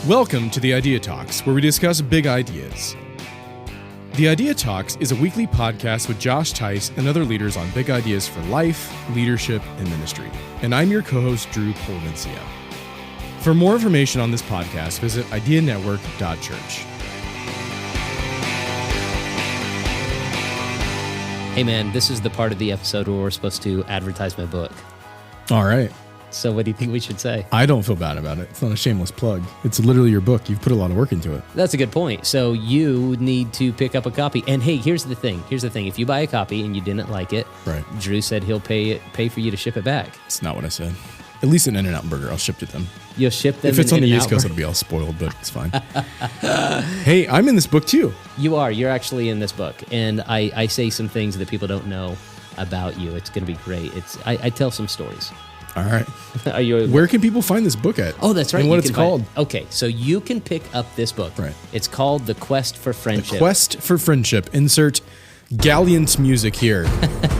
Welcome to the Idea Talks, where we discuss big ideas. The Idea Talks is a weekly podcast with Josh Tice and other leaders on big ideas for life, leadership, and ministry. And I'm your co-host, Drew Polvencia. For more information on this podcast, visit ideanetwork.church. Hey man, this is the part of the episode where we're supposed to advertise my book. All right. So what do you think we should say? I don't feel bad about it. It's not a shameless plug. It's literally your book. You've put a lot of work into it. That's a good point. So you need to pick up a copy. And hey, here's the thing. If you buy a copy and you didn't like it, right, Drew said he'll pay for you to ship it back. It's not what I said. At least an In-N-Out burger, I'll ship to them. You'll ship them. If it's on the East Coast, it'll be all spoiled, but it's fine. Hey, I'm in this book too. You are. You're actually in this book. And I say some things that people don't know about you. It's going to be great. I tell some stories. All right. Are you? Where can people find this book at? Oh, that's right. And what it's called. Okay, so you can pick up this book. Right. It's called The Quest for Friendship. The Quest for Friendship. Insert Galleon's music here.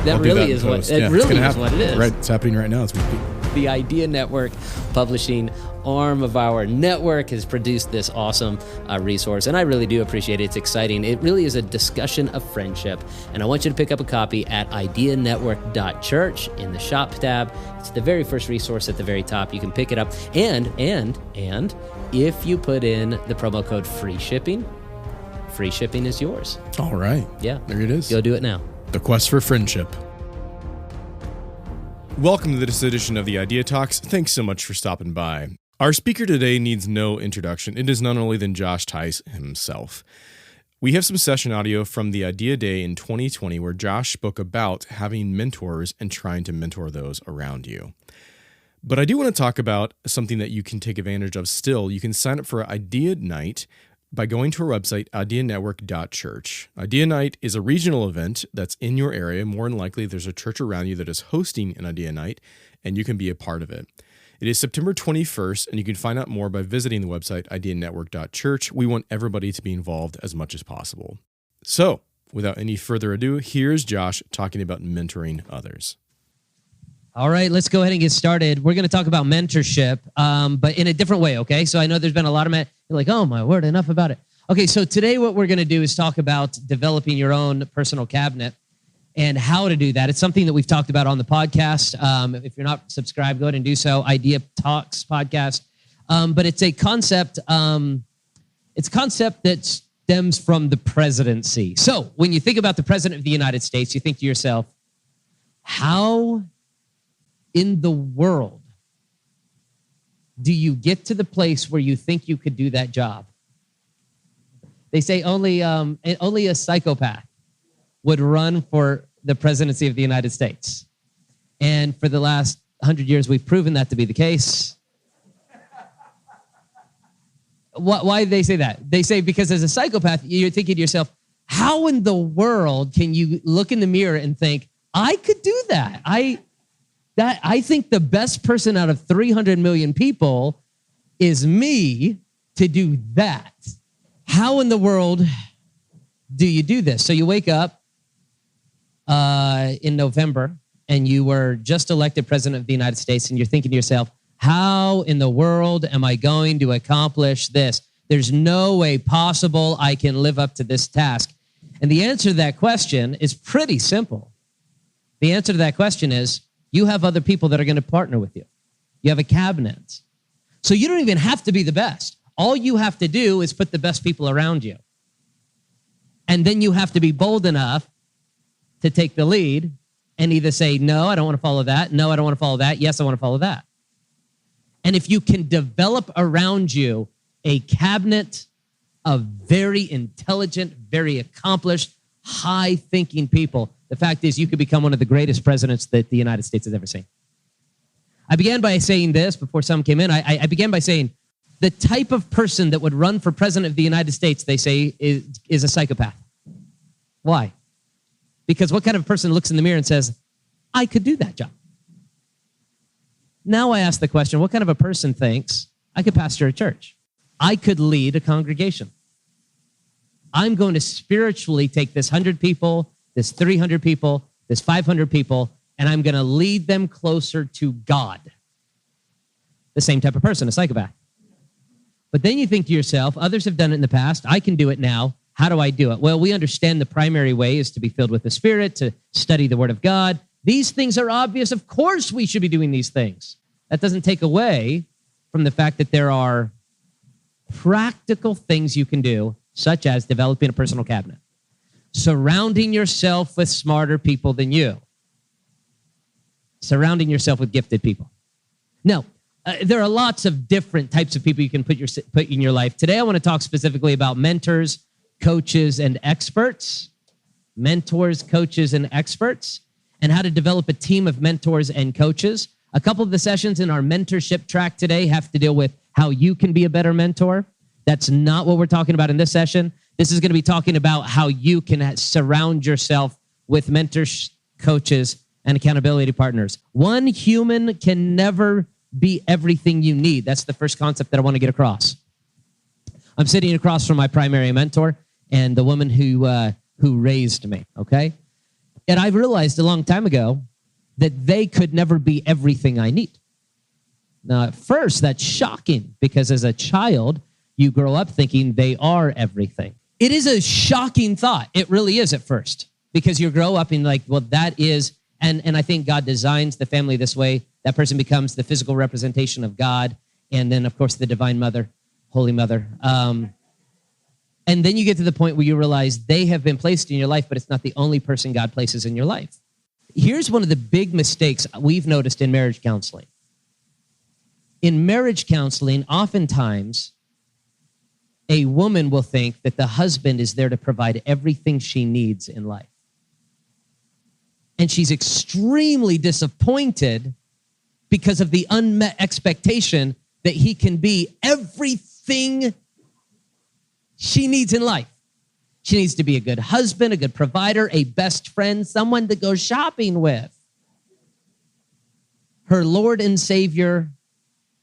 That really is what it is. Right. It's happening right now as we speak. The Idea Network publishing arm of our network has produced this awesome resource, and I really do appreciate it. It's exciting. It really is a discussion of friendship, and I want you to pick up a copy at ideanetwork.church in the shop tab. It's the very first resource at the very top. You can pick it up, and if you put in the promo code free shipping is yours. All right. Yeah. There it is. Go do it now. The Quest for Friendship. Welcome to this edition of the Idea Talks. Thanks so much for stopping by. Our speaker today needs no introduction. It is none other than Josh Tice himself. We have some session audio from the Idea Day in 2020 where Josh spoke about having mentors and trying to mentor those around you. But I do want to talk about something that you can take advantage of still. You can sign up for Idea Night by going to our website, ideanetwork.church. Idea Night is a regional event that's in your area. More than likely, there's a church around you that is hosting an Idea Night, and you can be a part of it. It is September 21st, and you can find out more by visiting the website, ideanetwork.church. We want everybody to be involved as much as possible. So, without any further ado, here's Josh talking about mentoring others. All right, let's go ahead and get started. We're going to talk about mentorship, but in a different way, okay? So I know there's been a lot of you're like, oh my word, enough about it. Okay, so today what we're going to do is talk about developing your own personal cabinet and how to do that. It's something that we've talked about on the podcast. If you're not subscribed, go ahead and do so. Idea Talks podcast. But it's a concept. It's a concept that stems from the presidency. So when you think about the president of the United States, you think to yourself, how in the world do you get to the place where you think you could do that job? They say only a psychopath would run for the presidency of the United States. And for the last 100 years, we've proven that to be the case. Why do they say that? They say because as a psychopath, you're thinking to yourself, how in the world can you look in the mirror and think, I could do that? I think the best person out of 300 million people is me to do that. How in the world do you do this? So you wake up in November and you were just elected president of the United States and you're thinking to yourself, how in the world am I going to accomplish this? There's no way possible I can live up to this task. And the answer to that question is pretty simple. The answer to that question is, you have other people that are going to partner with you. You have a cabinet. So you don't even have to be the best. All you have to do is put the best people around you. And then you have to be bold enough to take the lead and either say, no, I don't want to follow that. No, I don't want to follow that. Yes, I want to follow that. And if you can develop around you a cabinet of very intelligent, very accomplished, high-thinking people, the fact is you could become one of the greatest presidents that the United States has ever seen. I began by saying this before some came in. I began by saying the type of person that would run for president of the United States, they say, is a psychopath. Why? Because what kind of person looks in the mirror and says, I could do that job? Now I ask the question, what kind of a person thinks, I could pastor a church? I could lead a congregation. I'm going to spiritually take this 100 people, this 300 people, this 500 people, and I'm going to lead them closer to God. The same type of person, a psychopath. But then you think to yourself, others have done it in the past. I can do it now. How do I do it? Well, we understand the primary way is to be filled with the Spirit, to study the Word of God. These things are obvious. Of course we should be doing these things. That doesn't take away from the fact that there are practical things you can do, such as developing a personal cabinet, surrounding yourself with smarter people than you, surrounding yourself with gifted people. Now, there are lots of different types of people you can put in your life. Today, I want to talk specifically about mentors, coaches, and experts. Mentors, coaches, and experts, and how to develop a team of mentors and coaches. A couple of the sessions in our mentorship track today have to deal with how you can be a better mentor. That's not what we're talking about in this session. This is going to be talking about how you can surround yourself with mentors, coaches, and accountability partners. One human can never be everything you need. That's the first concept that I want to get across. I'm sitting across from my primary mentor and the woman who raised me, okay? And I realized a long time ago that they could never be everything I need. Now, at first, that's shocking because as a child, you grow up thinking they are everything. It is a shocking thought. It really is at first because you grow up in like, well, that is, and I think God designs the family this way. That person becomes the physical representation of God. And then, of course, the Divine Mother, Holy Mother. And then you get to the point where you realize they have been placed in your life, but it's not the only person God places in your life. Here's one of the big mistakes we've noticed in marriage counseling. In marriage counseling, oftentimes, a woman will think that the husband is there to provide everything she needs in life. And she's extremely disappointed because of the unmet expectation that he can be everything she needs in life. She needs to be a good husband, a good provider, a best friend, someone to go shopping with. Her Lord and Savior,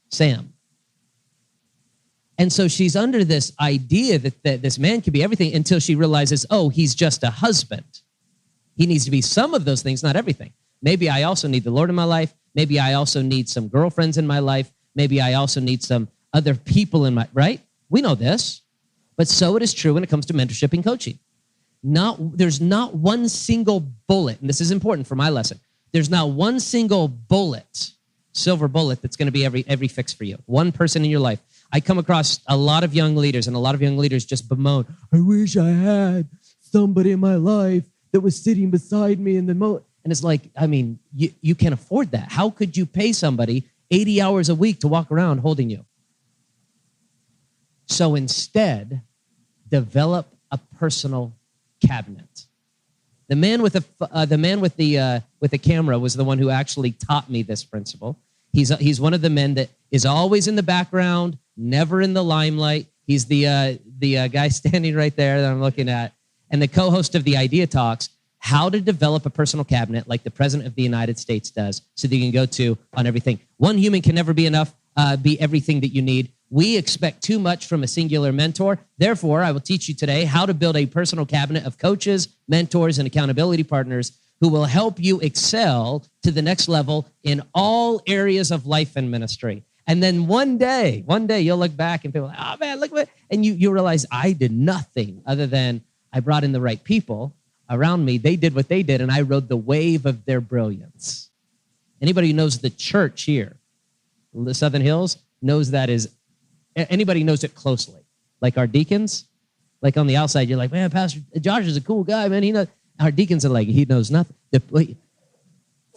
Sam. And so she's under this idea that this man can be everything until she realizes, oh, he's just a husband. He needs to be some of those things, not everything. Maybe I also need the Lord in my life. Maybe I also need some girlfriends in my life. Maybe I also need some other people in my, right? We know this. But so it is true when it comes to mentorship and coaching. There's not one single bullet, and this is important for my lesson. There's not one single bullet, silver bullet, that's going to be every fix for you. One person in your life. I come across a lot of young leaders, and a lot of young leaders just bemoan, I wish I had somebody in my life that was sitting beside me in the moment. And it's like, I mean, you can't afford that. How could you pay somebody 80 hours a week to walk around holding you? So instead, develop a personal cabinet. The man with the camera was the one who actually taught me this principle. He's one of the men that is always in the background, never in the limelight. He's the guy standing right there that I'm looking at, and the co-host of the Idea Talks. How to develop a personal cabinet like the President of the United States does, so that you can go to on everything. One human can never be enough, be everything that you need. We expect too much from a singular mentor. Therefore, I will teach you today how to build a personal cabinet of coaches, mentors, and accountability partners who will help you excel to the next level in all areas of life and ministry. And then one day you'll look back and be like, oh man, look what, and you realize I did nothing other than I brought in the right people around me. They did what they did, and I rode the wave of their brilliance. Anybody who knows the church here, the Southern Hills, knows that is, anybody knows it closely. Like our deacons, like on the outside, you're like, man, Pastor Josh is a cool guy, man. He knows. Our deacons are like, he knows nothing.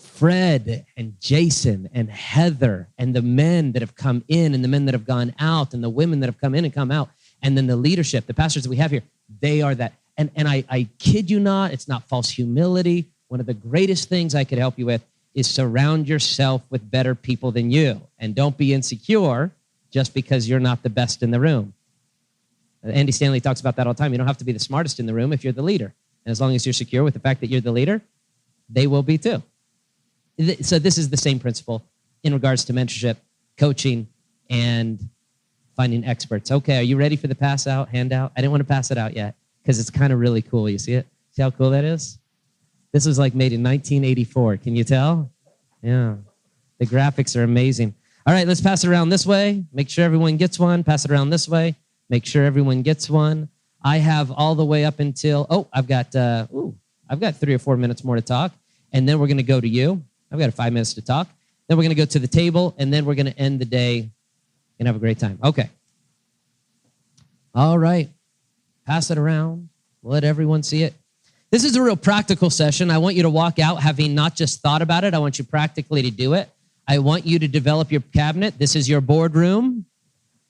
Fred and Jason and Heather and the men that have come in and the men that have gone out and the women that have come in and come out, and then the leadership, the pastors that we have here, they are that. And I kid you not, it's not false humility. One of the greatest things I could help you with is surround yourself with better people than you. And don't be insecure just because you're not the best in the room. Andy Stanley talks about that all the time. You don't have to be the smartest in the room if you're the leader. And as long as you're secure with the fact that you're the leader, they will be too. So this is the same principle in regards to mentorship, coaching, and finding experts. Okay, are you ready for the pass out, handout? I didn't want to pass it out yet because it's kind of really cool. You see it? See how cool that is? This was like made in 1984. Can you tell? Yeah. The graphics are amazing. All right, let's pass it around this way. Make sure everyone gets one. Pass it around this way. Make sure everyone gets one. I have all the way up until, I've got 3 or 4 minutes more to talk. And then we're going to go to you. I've got 5 minutes to talk. Then we're going to go to the table, and then we're going to end the day and have a great time. Okay. All right. Pass it around. Let everyone see it. This is a real practical session. I want you to walk out having not just thought about it. I want you practically to do it. I want you to develop your cabinet. This is your boardroom.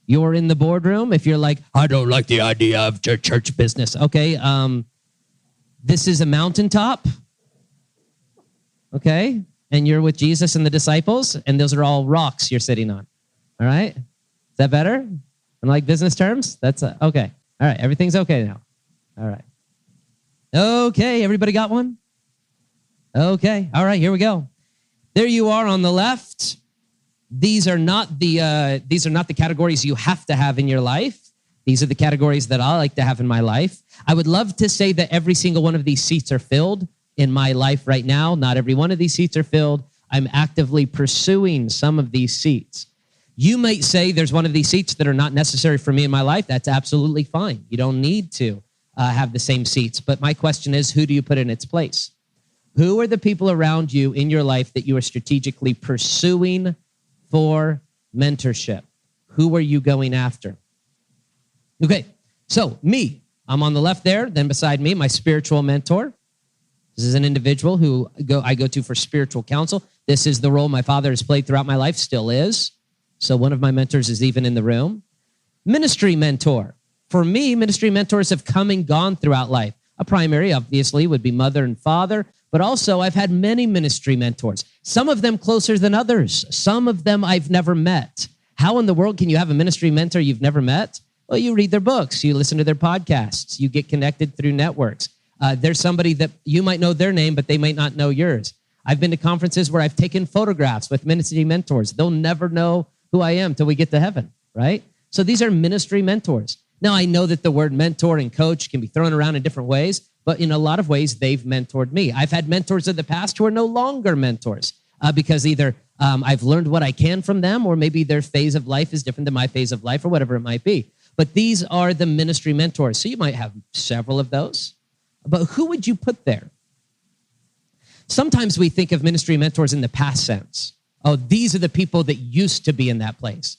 You're in the boardroom. If you're like, I don't like the idea of church business. Okay. This is a mountaintop. Okay. And you're with Jesus and the disciples, and those are all rocks you're sitting on. All right? Is that better? In like business terms? That's okay. All right. Everything's okay now. All right. Okay. Everybody got one? Okay. All right. Here we go. There you are on the left. These are not the categories you have to have in your life. These are the categories that I like to have in my life. I would love to say that every single one of these seats are filled in my life right now. Not every one of these seats are filled. I'm actively pursuing some of these seats. You might say there's one of these seats that are not necessary for me in my life. That's absolutely fine. You don't need to have the same seats. But my question is, who do you put in its place? Who are the people around you in your life that you are strategically pursuing for mentorship? Who are you going after? Okay, so me, I'm on the left there. Then beside me, my spiritual mentor. This is an individual who I go to for spiritual counsel. This is the role my father has played throughout my life, still is. So one of my mentors is even in the room. Ministry mentor. For me, ministry mentors have come and gone throughout life. A primary, obviously, would be mother and father, but also I've had many ministry mentors. Some of them closer than others. Some of them I've never met. How in the world can you have a ministry mentor you've never met? Well, you read their books, you listen to their podcasts, you get connected through networks. There's somebody that you might know their name, but they might not know yours. I've been to conferences where I've taken photographs with ministry mentors. They'll never know who I am till we get to heaven, right? So these are ministry mentors. Now, I know that the word mentor and coach can be thrown around in different ways, but in a lot of ways, they've mentored me. I've had mentors of the past who are no longer mentors because either I've learned what I can from them, or maybe their phase of life is different than my phase of life, or whatever it might be. But these are the ministry mentors. So you might have several of those. But who would you put there? Sometimes we think of ministry mentors in the past sense. Oh, these are the people that used to be in that place.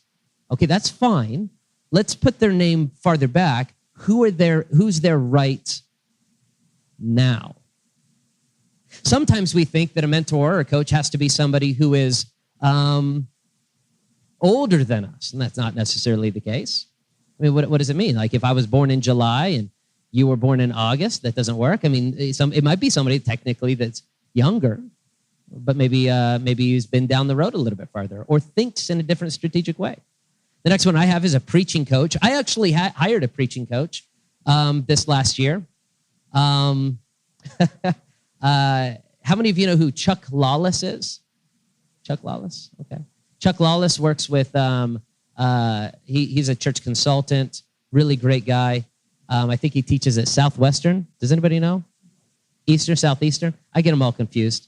Okay, that's fine. Let's put their name farther back. Who's there right now? Sometimes we think that a mentor or a coach has to be somebody who is older than us, and that's not necessarily the case. I mean, what does it mean? Like if I was born in July and you were born in August, that doesn't work. I mean, it might be somebody technically that's younger, but maybe he's been down the road a little bit farther or thinks in a different strategic way. The next one I have is a preaching coach. I actually hired a preaching coach this last year. How many of you know who Chuck Lawless is? Chuck Lawless? Okay. Chuck Lawless works with, he's a church consultant, really great guy. I think he teaches at Southwestern. Does anybody know? Eastern, Southeastern? I get them all confused.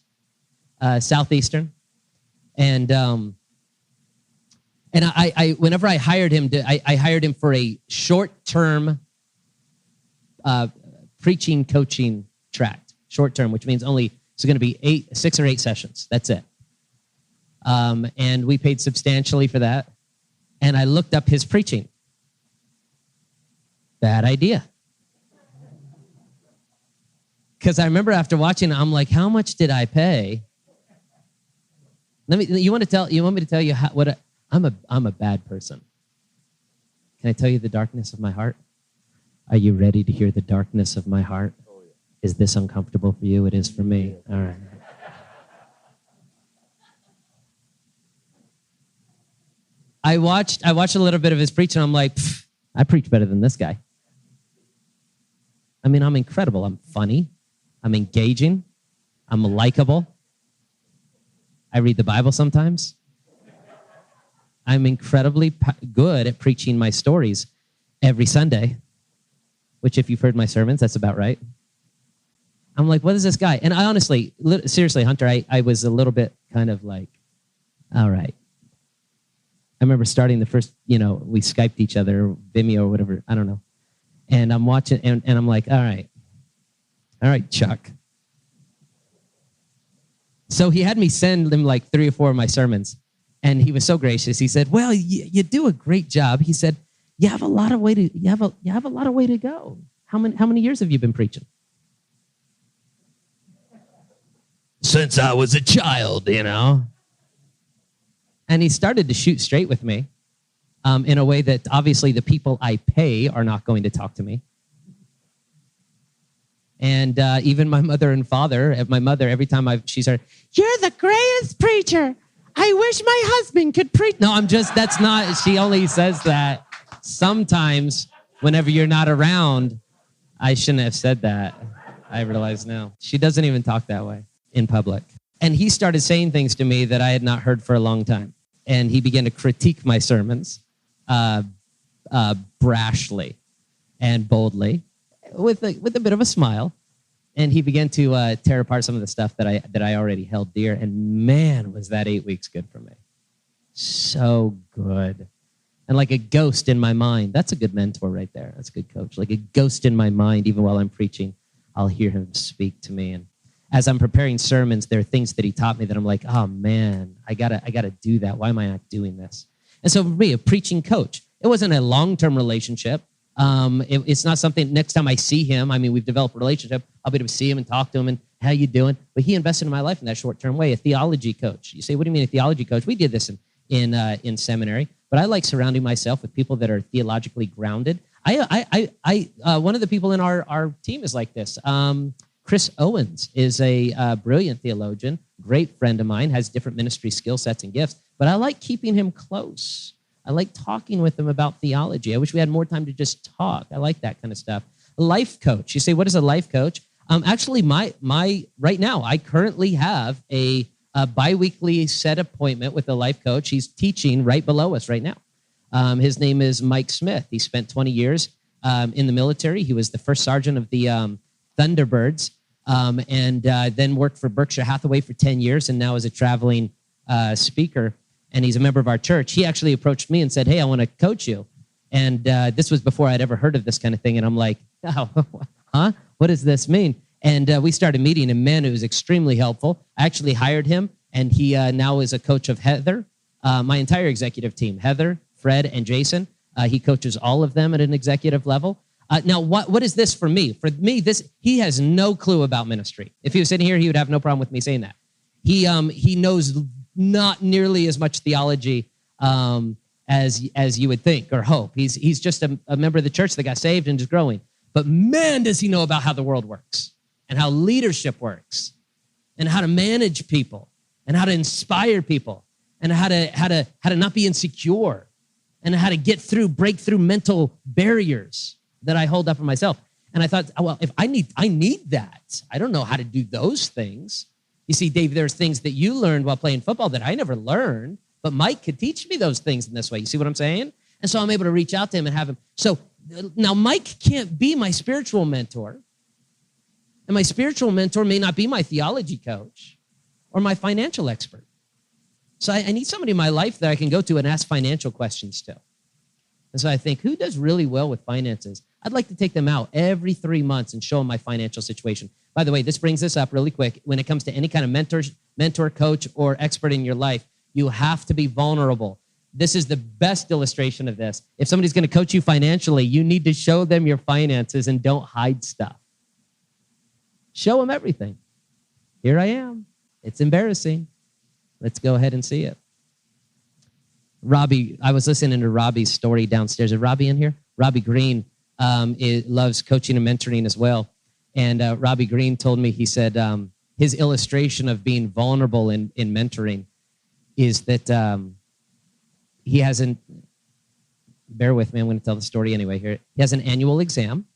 Southeastern. And I whenever I hired him, I hired him for a short-term preaching coaching tract. Short-term, which means only it's going to be 6 or 8 sessions. That's it. And we paid substantially for that. And I looked up his preaching. Bad idea. Because I remember after watching it, I'm like, how much did I pay? You want me to tell you I'm a bad person. Can I tell you the darkness of my heart? Are you ready to hear the darkness of my heart? Oh, yeah. Is this uncomfortable for you? It is for me. All right. I watched a little bit of his preaching. I'm like, I preach better than this guy. I mean, I'm incredible. I'm funny. I'm engaging. I'm likable. I read the Bible sometimes. I'm incredibly good at preaching my stories every Sunday, which if you've heard my sermons, that's about right. I'm like, what is this guy? And I honestly, seriously, Hunter, I was a little bit kind of like, all right. I remember starting the first, we Skyped each other, Vimeo or whatever, I don't know. And I'm watching, and I'm like, all right, Chuck. So he had me send him like 3 or 4 of my sermons. And he was so gracious. He said, well, you do a great job. He said, you have a lot of way to go. How many years have you been preaching? Since I was a child, And he started to shoot straight with me in a way that obviously the people I pay are not going to talk to me. And even my mother and father, my mother, every time she started, you're the greatest preacher. I wish my husband could preach. No, that's not, she only says that sometimes whenever you're not around. I shouldn't have said that. I realize now. She doesn't even talk that way in public. And he started saying things to me that I had not heard for a long time. And he began to critique my sermons brashly and boldly with a bit of a smile. And he began to tear apart some of the stuff that I already held dear. And man, was that 8 weeks good for me. So good. And like a ghost in my mind. That's a good mentor right there. That's a good coach. Like a ghost in my mind, even while I'm preaching, I'll hear him speak to me. And as I'm preparing sermons, there are things that he taught me that I'm like, oh man, I gotta do that. Why am I not doing this? And so for me, a preaching coach, it wasn't a long-term relationship. It's not something, next time I see him, we've developed a relationship, I'll be able to see him and talk to him and how you doing? But he invested in my life in that short-term way, a theology coach. You say, what do you mean a theology coach? We did this in seminary, but I like surrounding myself with people that are theologically grounded. One of the people in our team is like this. Chris Owens is a brilliant theologian, great friend of mine, has different ministry skill sets and gifts, but I like keeping him close. I like talking with him about theology. I wish we had more time to just talk. I like that kind of stuff. A life coach. You say, what is a life coach? Actually, my right now, I currently have a biweekly set appointment with a life coach. He's teaching right below us right now. His name is Mike Smith. He spent 20 years in the military. He was the first sergeant of the Thunderbirds, and then worked for Berkshire Hathaway for 10 years, and now is a traveling speaker. And he's a member of our church. He actually approached me and said, hey, I want to coach you. And this was before I'd ever heard of this kind of thing. And I'm like, oh, huh? What does this mean? And we started meeting, and man, it was extremely helpful. I actually hired him, and he now is a coach of Heather, my entire executive team, Heather, Fred, and Jason. He coaches all of them at an executive level. Now, what is this for me? For me, he has no clue about ministry. If he was sitting here, he would have no problem with me saying that. He knows not nearly as much theology as you would think or hope. He's just a member of the church that got saved and is growing. But man, does he know about how the world works and how leadership works and how to manage people and how to inspire people and how to not be insecure and how to break through mental barriers that I hold up for myself. And I thought, well, if I need that. I don't know how to do those things. You see, Dave, there's things that you learned while playing football that I never learned, but Mike could teach me those things in this way. You see what I'm saying? And so I'm able to reach out to him and have him. So now Mike can't be my spiritual mentor, and my spiritual mentor may not be my theology coach or my financial expert. So I need somebody in my life that I can go to and ask financial questions to. And so I think, who does really well with finances? I'd like to take them out every 3 months and show them my financial situation. By the way, this brings this up really quick. When it comes to any kind of mentor, coach, or expert in your life, you have to be vulnerable. This is the best illustration of this. If somebody's going to coach you financially, you need to show them your finances and don't hide stuff. Show them everything. Here I am. It's embarrassing. Let's go ahead and see it. Robbie, I was listening to Robbie's story downstairs. Is Robbie in here? Robbie Green loves coaching and mentoring as well. And Robbie Green told me, he said, his illustration of being vulnerable in mentoring is that he hasn't, bear with me, I'm going to tell the story anyway here. He has an annual exam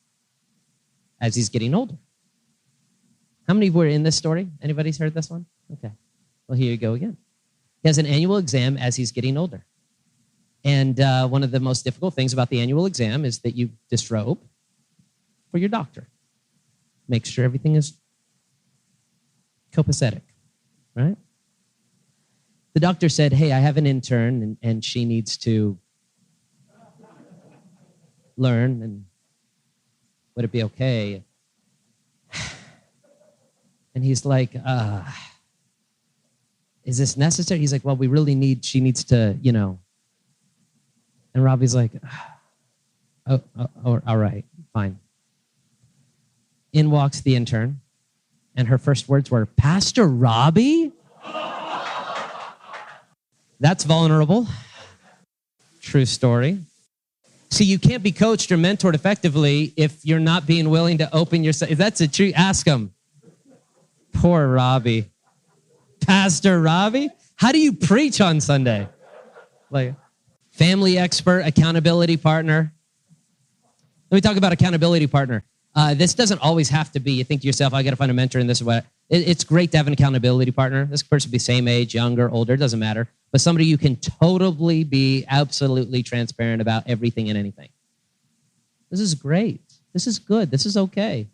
as he's getting older. How many were in this story? Anybody's heard this one? Okay. Well, here you go again. He has an annual exam as he's getting older. And one of the most difficult things about the annual exam is that you disrobe for your doctor. Make sure everything is copacetic, right? the doctor said, hey, I have an intern and she needs to learn, and would it be okay? And he's like, is this necessary? He's like, well, she needs to, And Robbie's like, oh, all right, fine. In walks the intern, and her first words were, Pastor Robbie? That's vulnerable. True story. See, you can't be coached or mentored effectively if you're not being willing to open yourself. If that's a true, ask him. Poor Robbie. Pastor Robbie? How do you preach on Sunday? Like, family expert, accountability partner. Let me talk about accountability partner. This doesn't always have to be, you think to yourself, I got to find a mentor in this way. It's great to have an accountability partner. This person be same age, younger, older, doesn't matter. But somebody you can totally be absolutely transparent about everything and anything. This is great. This is good. This is okay.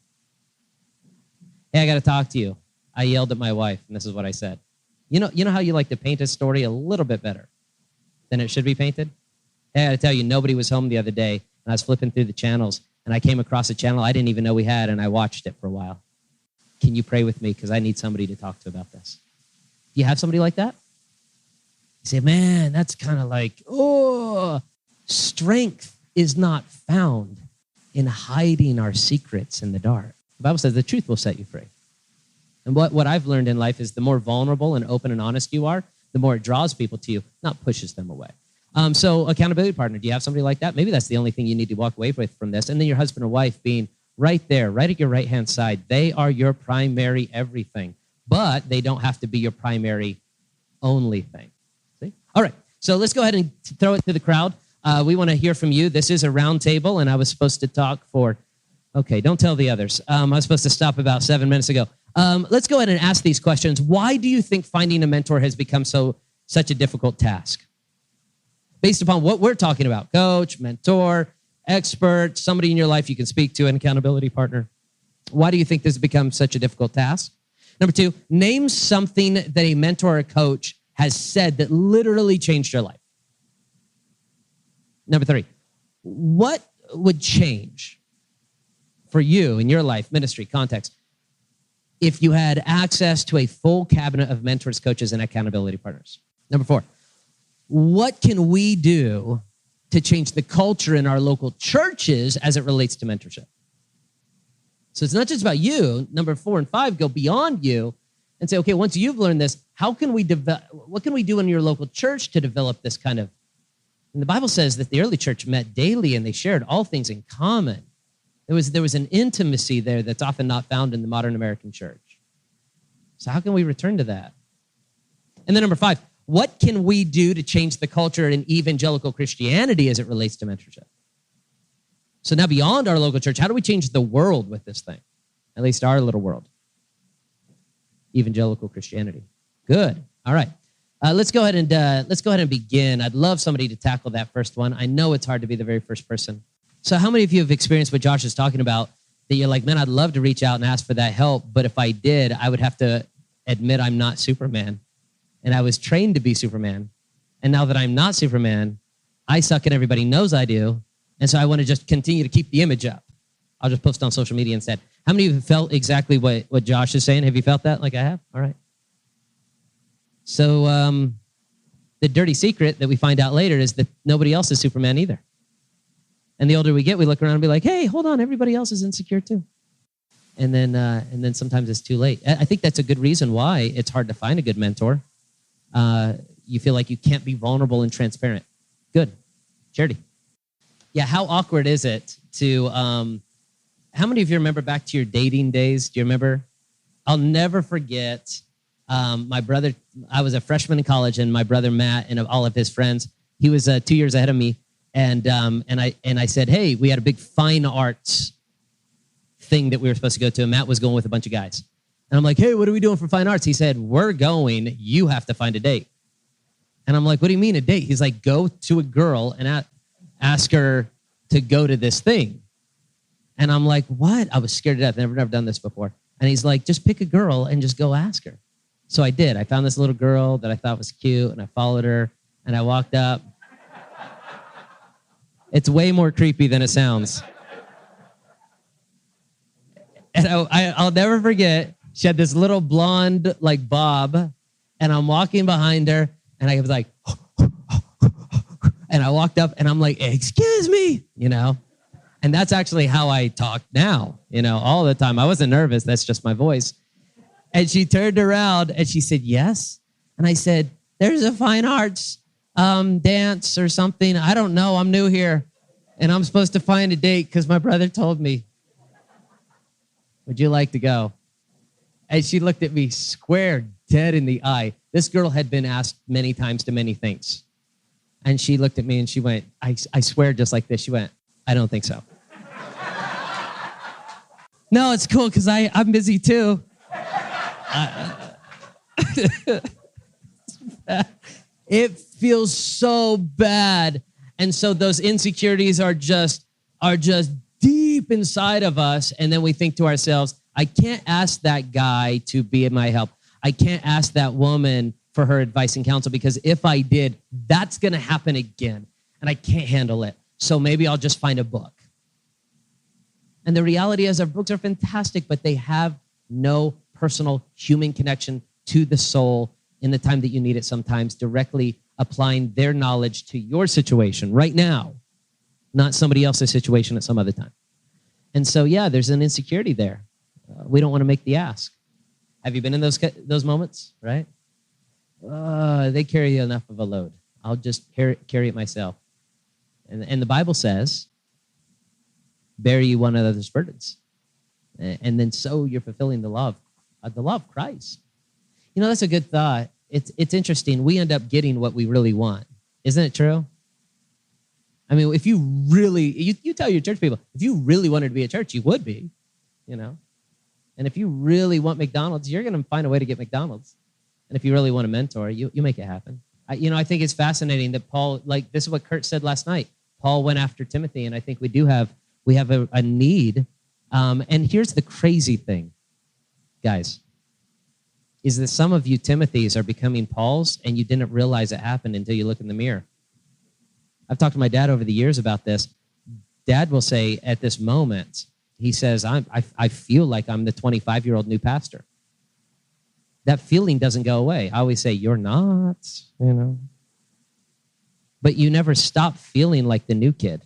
Hey, I got to talk to you. I yelled at my wife, and this is what I said. You know how you like to paint a story a little bit better than it should be painted? Hey, I got to tell you, nobody was home the other day, and I was flipping through the channels, and I came across a channel I didn't even know we had, and I watched it for a while. Can you pray with me? Because I need somebody to talk to about this. Do you have somebody like that? You say, man, that's kind of like, strength is not found in hiding our secrets in the dark. The Bible says the truth will set you free. And what I've learned in life is the more vulnerable and open and honest you are, the more it draws people to you, not pushes them away. So accountability partner, do you have somebody like that? Maybe that's the only thing you need to walk away with from this. And then your husband or wife being right there, right at your right-hand side. They are your primary everything, but they don't have to be your primary only thing. See? All right, so let's go ahead and throw it to the crowd. We want to hear from you. This is a round table, and I was supposed to talk for, okay, don't tell the others. I was supposed to stop about 7 minutes ago. Let's go ahead and ask these questions. Why do you think finding a mentor has become such a difficult task? Based upon what we're talking about, coach, mentor, expert, somebody in your life you can speak to, an accountability partner. Why do you think this has become such a difficult task? Number two, name something that a mentor or coach has said that literally changed your life. Number three, what would change for you in your life, ministry, context, if you had access to a full cabinet of mentors, coaches, and accountability partners? Number four, what can we do to change the culture in our local churches as it relates to mentorship? So it's not just about you. Number 4 and 5 go beyond you and say, okay, once you've learned this, what can we do in your local church to develop this kind of? And the Bible says that the early church met daily and they shared all things in common. There was an intimacy there that's often not found in the modern American church. So how can we return to that? And then number 5, what can we do to change the culture in evangelical Christianity as it relates to mentorship? So now beyond our local church, how do we change the world with this thing? At least our little world. Evangelical Christianity. Good. All right. Let's go ahead and begin. I'd love somebody to tackle that first one. I know it's hard to be the very first person. So how many of you have experienced what Josh is talking about, that you're like, man, I'd love to reach out and ask for that help, but if I did, I would have to admit I'm not Superman. And I was trained to be Superman. And now that I'm not Superman, I suck and everybody knows I do. And so I want to just continue to keep the image up. I'll just post on social media instead. How many of you felt exactly what Josh is saying? Have you felt that like I have? All right. So the dirty secret that we find out later is that nobody else is Superman either. And the older we get, we look around and be like, hey, hold on, everybody else is insecure too. And then sometimes it's too late. I think that's a good reason why it's hard to find a good mentor. You feel like you can't be vulnerable and transparent. Good. Charity. Yeah, how awkward is it to, how many of you remember back to your dating days? Do you remember? I'll never forget my brother. I was a freshman in college, and my brother Matt and all of his friends, he was 2 years ahead of me. And I said, hey, we had a big fine arts thing that we were supposed to go to, and Matt was going with a bunch of guys. And I'm like, hey, what are we doing for fine arts? He said, we're going, you have to find a date. And I'm like, what do you mean a date? He's like, go to a girl and ask her to go to this thing. And I'm like, what? I was scared to death. Never done this before. And he's like, just pick a girl and just go ask her. So I did. I found this little girl that I thought was cute, and I followed her, and I walked up. It's way more creepy than it sounds. And I'll never forget, she had this little blonde, like, bob, and I'm walking behind her, and I was like, and I walked up, and I'm like, excuse me, you know? And that's actually how I talk now, you know, all the time. I wasn't nervous. That's just my voice. And she turned around, and she said, yes. And I said, there's a fine arts dance or something. I don't know. I'm new here. And I'm supposed to find a date because my brother told me. Would you like to go? And she looked at me square dead in the eye. This girl had been asked many times to many things. And she looked at me and she went, I swear just like this. She went, I don't think so. No, it's cool because I'm busy too. It feels so bad. And so those insecurities are just deep inside of us. And then we think to ourselves, I can't ask that guy to be my help. I can't ask that woman for her advice and counsel because if I did, that's going to happen again. And I can't handle it. So maybe I'll just find a book. And the reality is our books are fantastic, but they have no personal human connection to the soul in the time that you need it sometimes, directly applying their knowledge to your situation right now, not somebody else's situation at some other time. And so, yeah, there's an insecurity there. We don't want to make the ask. Have you been in those moments, right? They carry enough of a load. I'll just carry it myself. And the Bible says, bear ye one another's burdens. And then so you're fulfilling the law of Christ. You know, that's a good thought. It's interesting. We end up getting what we really want. Isn't it true? I mean, if you really, you tell your church people, if you really wanted to be a church, you would be, you know. And if you really want McDonald's, you're going to find a way to get McDonald's. And if you really want a mentor, you make it happen. I think it's fascinating that Paul, like this is what Kurt said last night. Paul went after Timothy, and I think we have a need. And here's the crazy thing, guys, is that some of you Timothys are becoming Pauls, and you didn't realize it happened until you look in the mirror. I've talked to my dad over the years about this. Dad will say at this moment, he says, I feel like I'm the 25-year-old new pastor. That feeling doesn't go away. I always say, you're not, you know. But you never stop feeling like the new kid.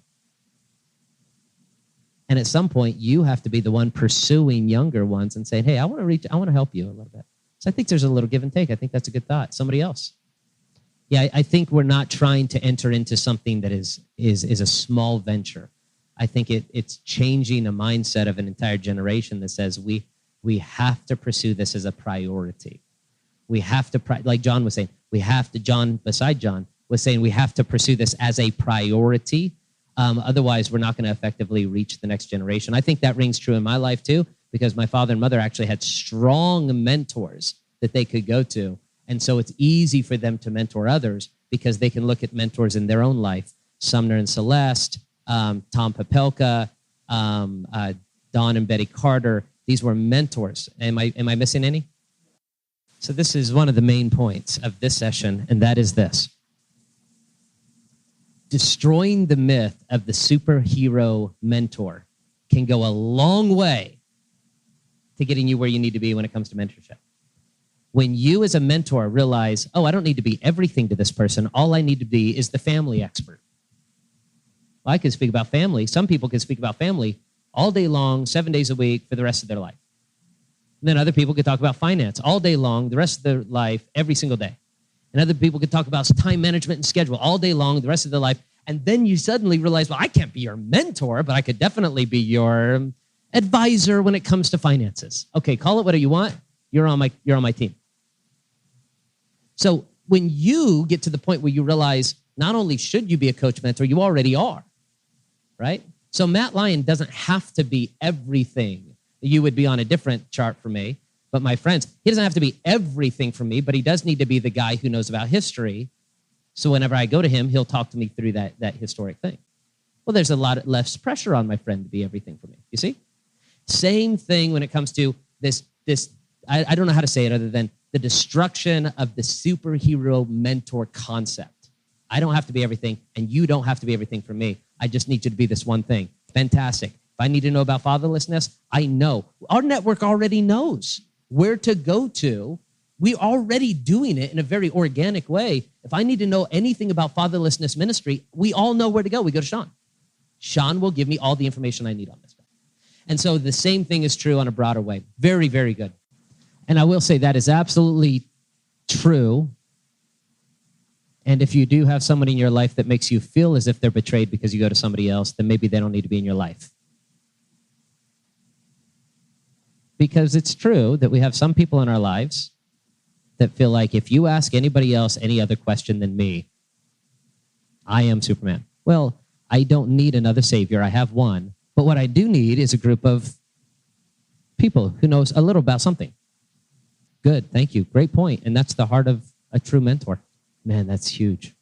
And at some point, you have to be the one pursuing younger ones and saying, hey, I want to help you a little bit. So I think there's a little give and take. I think that's a good thought. Somebody else. Yeah, I think we're not trying to enter into something that is a small venture. I think it's changing a mindset of an entire generation that says we have to pursue this as a priority. We have to, like John was saying, John was saying we have to pursue this as a priority. Otherwise, we're not going to effectively reach the next generation. I think that rings true in my life too, because my father and mother actually had strong mentors that they could go to. And so it's easy for them to mentor others because they can look at mentors in their own life. Sumner and Celeste, Tom Popelka, Don and Betty Carter. These were mentors. Am I missing any? So this is one of the main points of this session, and that is this. Destroying the myth of the superhero mentor can go a long way to getting you where you need to be when it comes to mentorship. When you as a mentor realize, I don't need to be everything to this person. All I need to be is the family expert. Well, I can speak about family. Some people can speak about family all day long, 7 days a week for the rest of their life. And then other people could talk about finance all day long, the rest of their life, every single day. And other people could talk about time management and schedule all day long, the rest of their life. And then you suddenly realize, I can't be your mentor, but I could definitely be your advisor when it comes to finances. Okay, call it whatever you want. You're on my team. So when you get to the point where you realize not only should you be a coach mentor, you already are, right? So Matt Lyon doesn't have to be everything. You would be on a different chart for me. But my friends, he doesn't have to be everything for me, but he does need to be the guy who knows about history. So whenever I go to him, he'll talk to me through that historic thing. Well, there's a lot less pressure on my friend to be everything for me. You see? Same thing when it comes to this I don't know how to say it other than the destruction of the superhero mentor concept. I don't have to be everything, and you don't have to be everything for me. I just need you to be this one thing. Fantastic. If I need to know about fatherlessness, I know. Our network already knows where to go to. We're already doing it in a very organic way. If I need to know anything about fatherlessness ministry, we all know where to go. We go to Sean. Sean will give me all the information I need on this stuff. And so the same thing is true on a broader way. Very, very good. And I will say that is absolutely true. And if you do have someone in your life that makes you feel as if they're betrayed because you go to somebody else, then maybe they don't need to be in your life. Because it's true that we have some people in our lives that feel like if you ask anybody else any other question than me, I am Superman. Well, I don't need another savior. I have one. But what I do need is a group of people who knows a little about something. Good. Thank you. Great point. And that's the heart of a true mentor. Man, that's huge.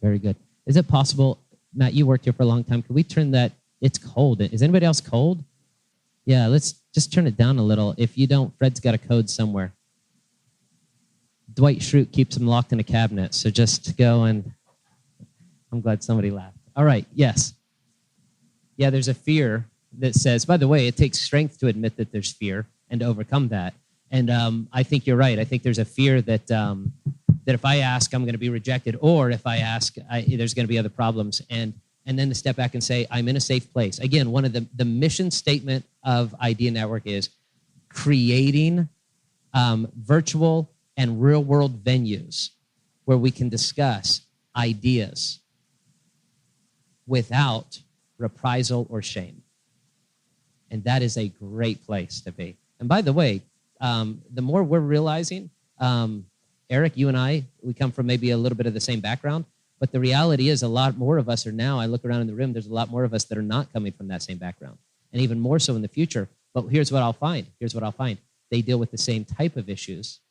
Very good. Is it possible, Matt, you worked here for a long time. Can we turn that? It's cold. Is anybody else cold? Yeah, let's just turn it down a little. If you don't, Fred's got a code somewhere. Dwight Schrute keeps them locked in a cabinet. So just go and I'm glad somebody laughed. All right, yes. Yeah, there's a fear that says, by the way, it takes strength to admit that there's fear and to overcome that. And I think you're right. I think there's a fear that that if I ask, I'm going to be rejected, or if I ask, there's going to be other problems. And then to step back and say, I'm in a safe place. Again, one of the mission statement of Idea Network is creating virtual and real-world venues where we can discuss ideas without reprisal or shame. And that is a great place to be. And by the way, the more we're realizing, Eric, you and I, we come from maybe a little bit of the same background, but the reality is a lot more of us are now, I look around in the room, there's a lot more of us that are not coming from that same background, and even more so in the future. But here's what I'll find. They deal with the same type of issues,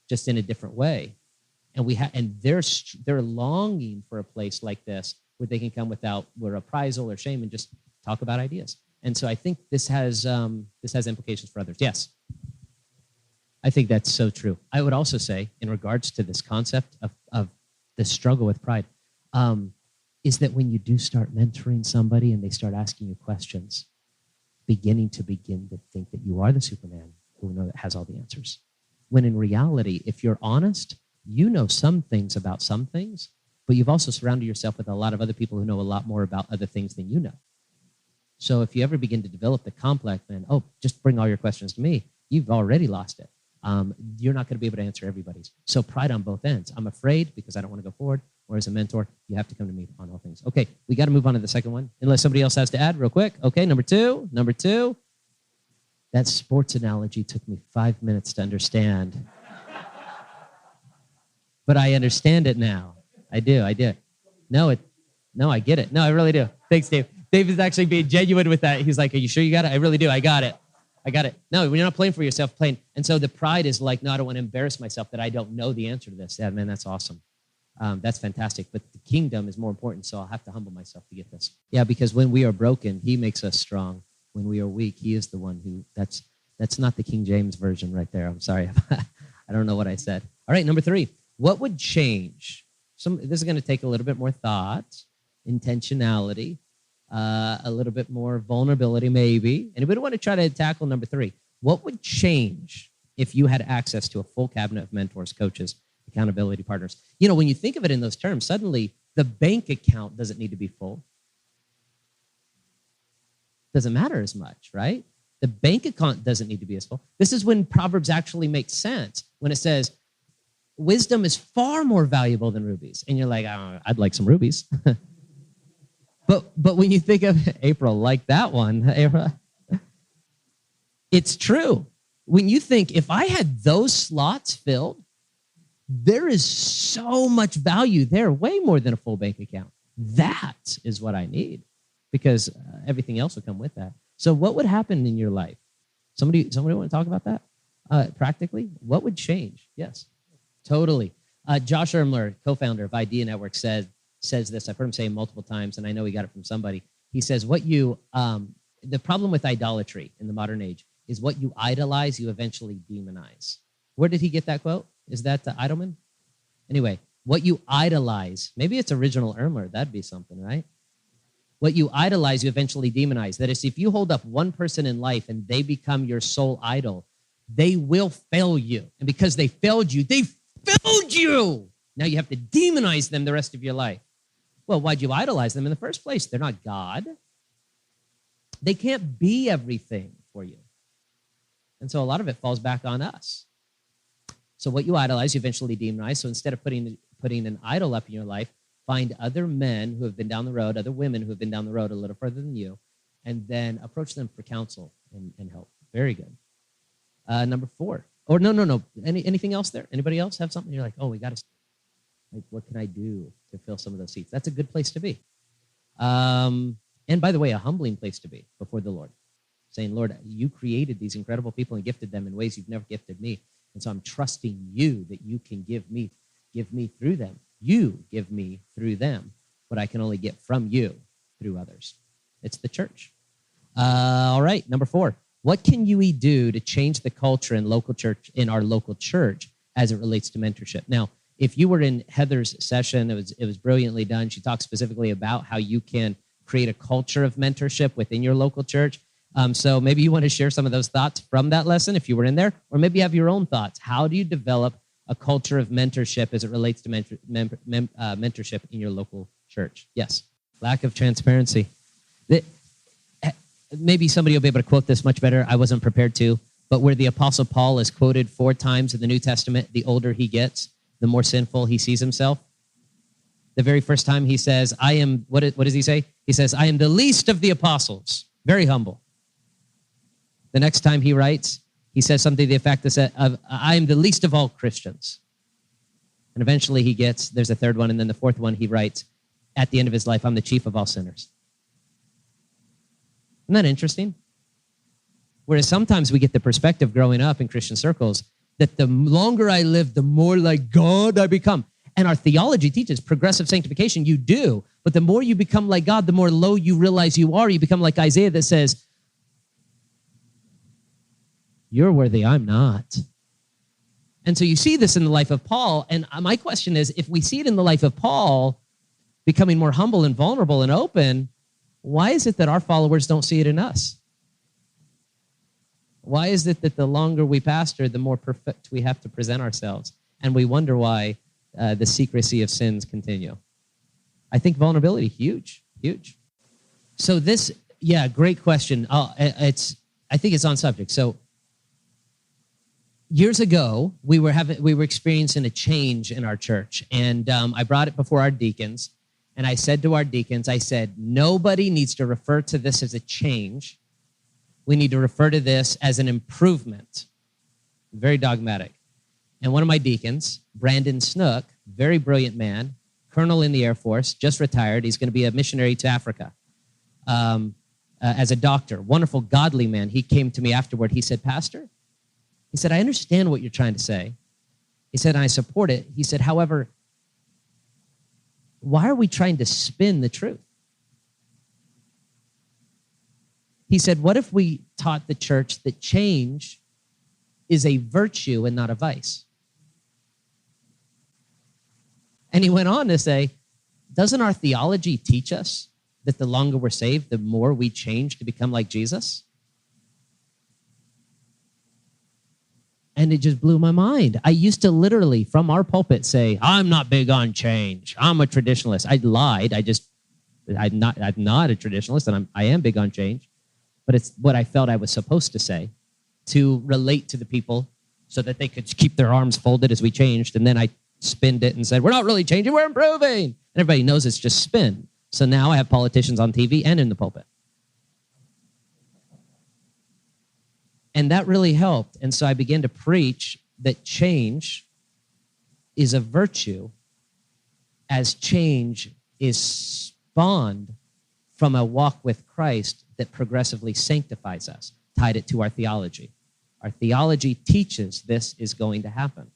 just in a different way. And they're longing for a place like this where they can come without reprisal or shame and just talk about ideas. And so I think this has implications for others. Yes. I think that's so true. I would also say, in regards to this concept of the struggle with pride, is that when you do start mentoring somebody and they start asking you questions, begin to think that you are the Superman who has all the answers. When in reality, if you're honest, you know some things about some things, but you've also surrounded yourself with a lot of other people who know a lot more about other things than you know. So if you ever begin to develop the complex, then, just bring all your questions to me, you've already lost it. You're not going to be able to answer everybody's. So pride on both ends. I'm afraid because I don't want to go forward, or as a mentor, you have to come to me on all things. Okay, we got to move on to the second one, unless somebody else has to add real quick. Okay, number two. That sports analogy took me 5 minutes to understand. But I understand it now. I do. No, I get it. No, I really do. Thanks, Dave. Dave is actually being genuine with that. He's like, are you sure you got it? I really do. I got it. No, when you're not playing for yourself, playing. And so the pride is like, no, I don't want to embarrass myself that I don't know the answer to this. Yeah, man, that's awesome. That's fantastic. But the kingdom is more important, so I'll have to humble myself to get this. Yeah, because when we are broken, he makes us strong. When we are weak, he is the one who, that's not the King James version right there. I'm sorry. I don't know what I said. All right, number 3. What would change? This is going to take a little bit more thought, intentionality, a little bit more vulnerability, maybe. Anybody want to try to tackle number 3? What would change if you had access to a full cabinet of mentors, coaches, accountability partners? You know, when you think of it in those terms, suddenly the bank account doesn't need to be full. Doesn't matter as much, right? The bank account doesn't need to be as full. This is when Proverbs actually makes sense, when it says, wisdom is far more valuable than rubies. And you're like, oh, I'd like some rubies. But when you think of April, like that one, it's true. When you think, if I had those slots filled, there is so much value there, way more than a full bank account. That is what I need, because everything else will come with that. So what would happen in your life? Somebody want to talk about that? Practically, what would change? Yes, totally. Josh Ermler, co-founder of Idea Network, says this. I've heard him say it multiple times, and I know he got it from somebody. He says, the problem with idolatry in the modern age is what you idolize, you eventually demonize. Where did he get that quote? Is that Idleman? Anyway, what you idolize, maybe it's original Irmer, that'd be something, right? What you idolize, you eventually demonize. That is, if you hold up one person in life and they become your sole idol, they will fail you. And because they failed you, Now you have to demonize them the rest of your life. Well, why'd you idolize them in the first place? They're not God. They can't be everything for you. And so a lot of it falls back on us. So what you idolize, you eventually demonize. So instead of putting an idol up in your life, find other men who have been down the road, other women who have been down the road a little further than you, and then approach them for counsel and help. Very good. Number 4. Or no. Anything else there? Anybody else have something? You're like, oh, we got to, like, what can I do to fill some of those seats? That's a good place to be. And by the way, a humbling place to be before the Lord. Saying, Lord, you created these incredible people and gifted them in ways you've never gifted me. And so I'm trusting you that you can give me through them. You give me through them what I can only get from you through others. It's the church. All right, number 4. What can you do to change the culture in our local church as it relates to mentorship? Now, if you were in Heather's session, it was brilliantly done. She talked specifically about how you can create a culture of mentorship within your local church. So maybe you want to share some of those thoughts from that lesson if you were in there, or maybe you have your own thoughts. How do you develop a culture of mentorship as it relates to mentorship in your local church? Yes. Lack of transparency. Maybe somebody will be able to quote this much better. I wasn't prepared to, but where the Apostle Paul is quoted 4 times in the New Testament, the older he gets, the more sinful he sees himself. The very first time he says, what does he say? He says, I am the least of the apostles. Very humble. The next time he writes, he says something to the effect of, I am the least of all Christians. And eventually there's a third one, and then the fourth one he writes, at the end of his life, I'm the chief of all sinners. Isn't that interesting? Whereas sometimes we get the perspective growing up in Christian circles that the longer I live, the more like God I become. And our theology teaches progressive sanctification. You do. But the more you become like God, the more low you realize you are. You become like Isaiah that says, you're worthy, I'm not. And so you see this in the life of Paul. And my question is, if we see it in the life of Paul, becoming more humble and vulnerable and open, why is it that our followers don't see it in us? Why is it that the longer we pastor, the more perfect we have to present ourselves? And we wonder why the secrecy of sins continue. I think vulnerability, huge. So great question. I think it's on subject. So years ago, we were experiencing a change in our church, and I brought it before our deacons, and I said to our deacons, nobody needs to refer to this as a change. We need to refer to this as an improvement. Very dogmatic. And one of my deacons, Brandon Snook, very brilliant man, colonel in the Air Force, just retired. He's going to be a missionary to Africa as a doctor. Wonderful, godly man. He came to me afterward. He said, Pastor, he said, I understand what you're trying to say. He said, I support it. He said, however, why are we trying to spin the truth? He said, what if we taught the church that change is a virtue and not a vice? And he went on to say, doesn't our theology teach us that the longer we're saved, the more we change to become like Jesus? And it just blew my mind. I used to literally, from our pulpit, say, I'm not big on change. I'm a traditionalist. I lied. I'm not a traditionalist, and I am big on change. But it's what I felt I was supposed to say to relate to the people so that they could keep their arms folded as we changed. And then I spinned it and said, we're not really changing, we're improving. And everybody knows it's just spin. So now I have politicians on TV and in the pulpit. And that really helped. And so I began to preach that change is a virtue as change is spawned from a walk with Christ that progressively sanctifies us, tied it to our theology. Our theology teaches this is going to happen.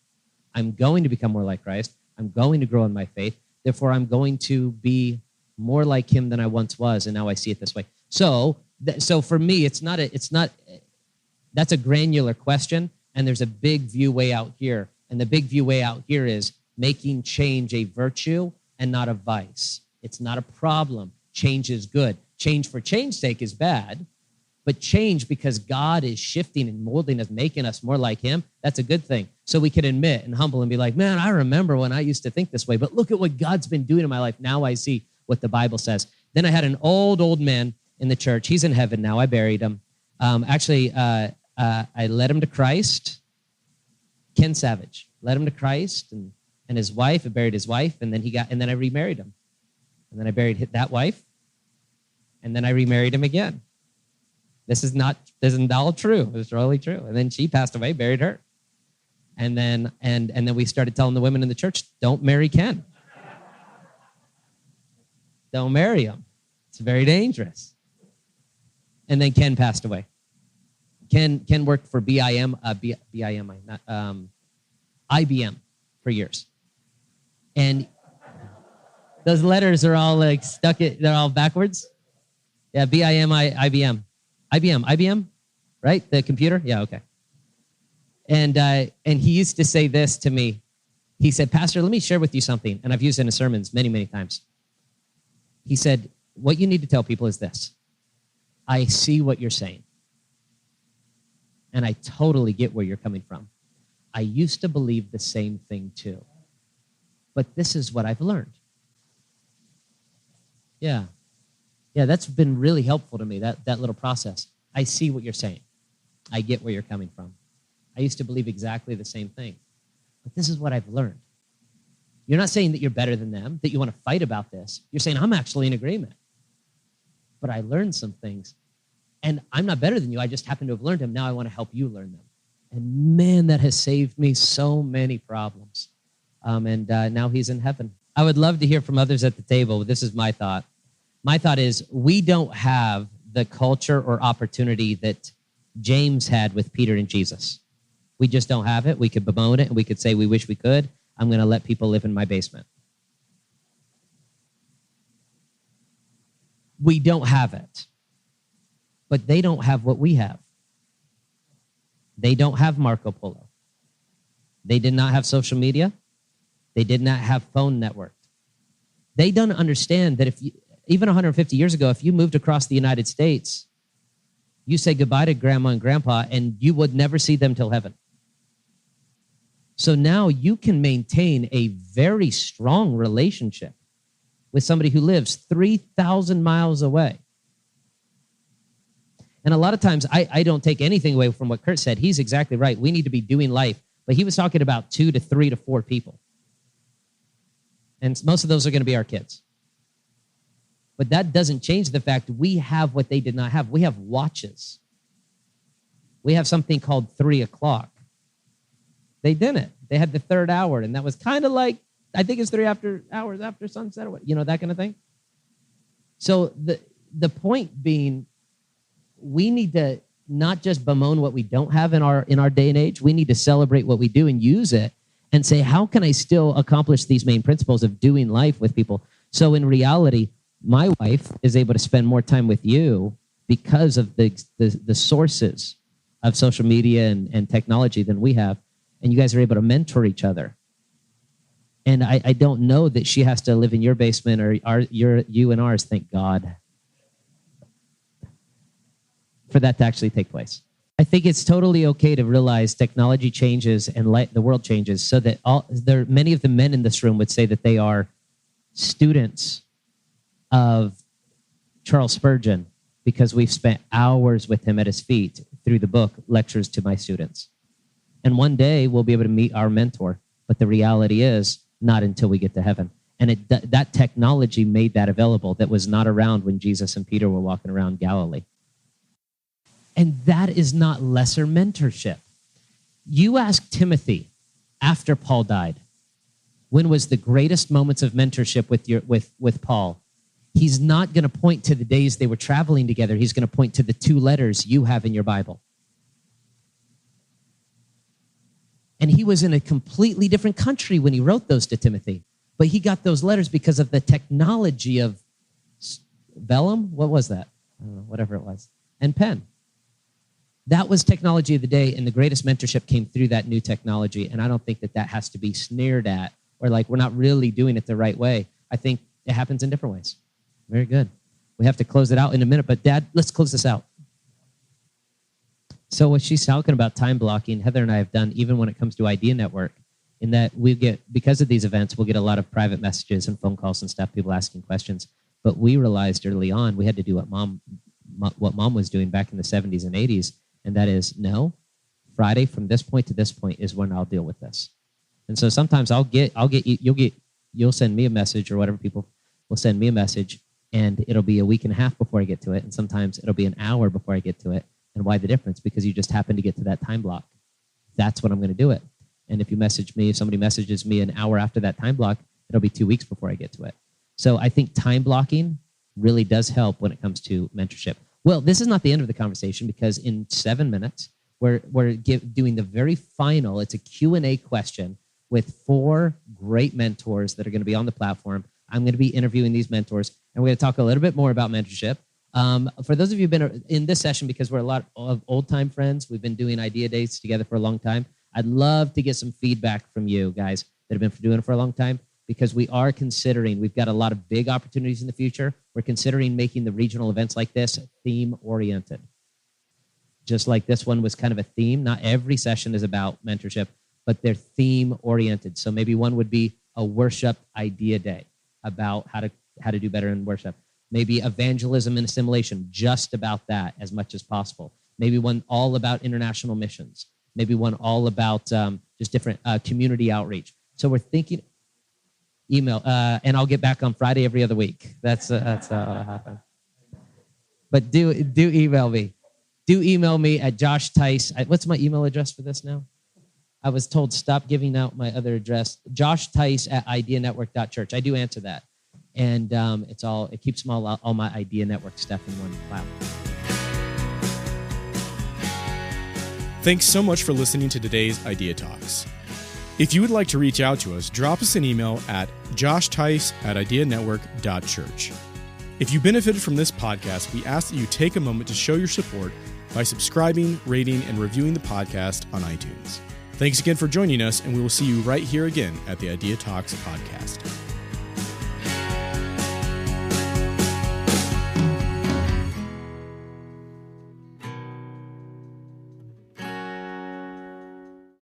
I'm going to become more like Christ. I'm going to grow in my faith. Therefore, I'm going to be more like him than I once was, and now I see it this way. So for me, that's a granular question, and there's a big view way out here. And the big view way out here is making change a virtue and not a vice. It's not a problem. Change is good. Change for change's sake is bad, but change because God is shifting and molding us, making us more like him, that's a good thing. So we can admit and humble and be like, man, I remember when I used to think this way, but look at what God's been doing in my life. Now I see what the Bible says. Then I had an old man in the church. He's in heaven now. I buried him. I led him to Christ. Ken Savage led him to Christ and his wife. I buried his wife, and then I remarried him. And then I buried that wife, and then I remarried him again. This is all true. It's really true. And then she passed away, buried her. And then we started telling the women in the church, don't marry Ken. Don't marry him. It's very dangerous. And then Ken passed away. Ken worked for IBM for years. And those letters are all like they're all backwards. Yeah, IBM, right? The computer? Yeah, okay. And he used to say this to me. He said, Pastor, let me share with you something. And I've used it in sermons many, many times. He said, what you need to tell people is this. I see what you're saying. And I totally get where you're coming from. I used to believe the same thing too. But this is what I've learned. Yeah, that's been really helpful to me, that little process. I see what you're saying. I get where you're coming from. I used to believe exactly the same thing. But this is what I've learned. You're not saying that you're better than them, that you want to fight about this. You're saying, I'm actually in agreement. But I learned some things. And I'm not better than you. I just happen to have learned them. Now I want to help you learn them. And man, that has saved me so many problems. Now he's in heaven. I would love to hear from others at the table. This is my thought. My thought is we don't have the culture or opportunity that James had with Peter and Jesus. We just don't have it. We could bemoan it and we could say we wish we could. I'm going to let people live in my basement. We don't have it. But they don't have what we have. They don't have Marco Polo. They did not have social media. They did not have phone network. They don't understand that even 150 years ago, if you moved across the United States, you say goodbye to grandma and grandpa and you would never see them till heaven. So now you can maintain a very strong relationship with somebody who lives 3,000 miles away. And a lot of times, I don't take anything away from what Kurt said. He's exactly right. We need to be doing life. But he was talking about 2 to 3 to 4 people. And most of those are going to be our kids. But that doesn't change the fact we have what they did not have. We have watches. We have something called 3 o'clock. They didn't. They had the third hour, and that was kind of like, I think it's 3 hours after sunset, or what, that kind of thing. So the point being, we need to not just bemoan what we don't have in our day and age. We need to celebrate what we do and use it and say, how can I still accomplish these main principles of doing life with people? So in reality, my wife is able to spend more time with you because of the sources of social media and technology than we have. And you guys are able to mentor each other. And I don't know that she has to live in your basement or you and ours, thank God, for that to actually take place. I think it's totally okay to realize technology changes and the world changes so that many of the men in this room would say that they are students of Charles Spurgeon because we've spent hours with him at his feet through the book, Lectures to My Students. And one day we'll be able to meet our mentor, but the reality is not until we get to heaven. And that technology made that available that was not around when Jesus and Peter were walking around Galilee. And that is not lesser mentorship. You ask Timothy after Paul died, when was the greatest moments of mentorship with Paul? He's not going to point to the days they were traveling together. He's going to point to the 2 letters you have in your Bible. And he was in a completely different country when he wrote those to Timothy. But he got those letters because of the technology of vellum. What was that? I don't know, whatever it was. And pen. that was technology of the day, and the greatest mentorship came through that new technology. And I don't think that has to be sneered at or like we're not really doing it the right way. I think it happens in different ways. Very good. We have to close it out in a minute, but Dad, let's close this out. So what she's talking about time blocking, Heather and I have done even when it comes to Idea Network, in that we get, because of these events, we'll get a lot of private messages and phone calls and stuff, people asking questions. But we realized early on we had to do what mom was doing back in the 70s and 80s, and that is, no, Friday from this point to this point is when I'll deal with this. And so sometimes you'll send me a message, or whatever, people will send me a message, and it'll be a week and a half before I get to it, and sometimes it'll be an hour before I get to it. And why the difference? Because you just happen to get to that time block. That's when I'm going to do it. And if somebody messages me an hour after that time block, it'll be 2 weeks before I get to it. So I think time blocking really does help when it comes to mentorship. Well, this is not the end of the conversation, because in 7 minutes, we're doing the very final, it's a Q&A question with 4 great mentors that are going to be on the platform. I'm going to be interviewing these mentors, and we're going to talk a little bit more about mentorship. For those of you who've been in this session, because we're a lot of old-time friends, we've been doing Idea Days together for a long time, I'd love to get some feedback from you guys that have been doing it for a long time, because we've got a lot of big opportunities in the future. We're considering making the regional events like this theme-oriented. Just like this one was kind of a theme. Not every session is about mentorship, but they're theme-oriented. So maybe one would be a worship idea day about how to do better in worship. Maybe evangelism and assimilation, just about that as much as possible. Maybe one all about international missions. Maybe one all about just different community outreach. So we're thinking email, and I'll get back on Friday every other week. That's how it'll happen. But do email me. Do email me at Josh Tice. What's my email address for this now? I was told stop giving out my other address. Josh Tice at ideanetwork.church. I do answer that. And it keeps all my Idea Network stuff in one file. Thanks so much for listening to today's Idea Talks. If you would like to reach out to us, drop us an email at joshtice@ideanetwork.church. If you benefited from this podcast, we ask that you take a moment to show your support by subscribing, rating, and reviewing the podcast on iTunes. Thanks again for joining us, and we will see you right here again at the Idea Talks podcast.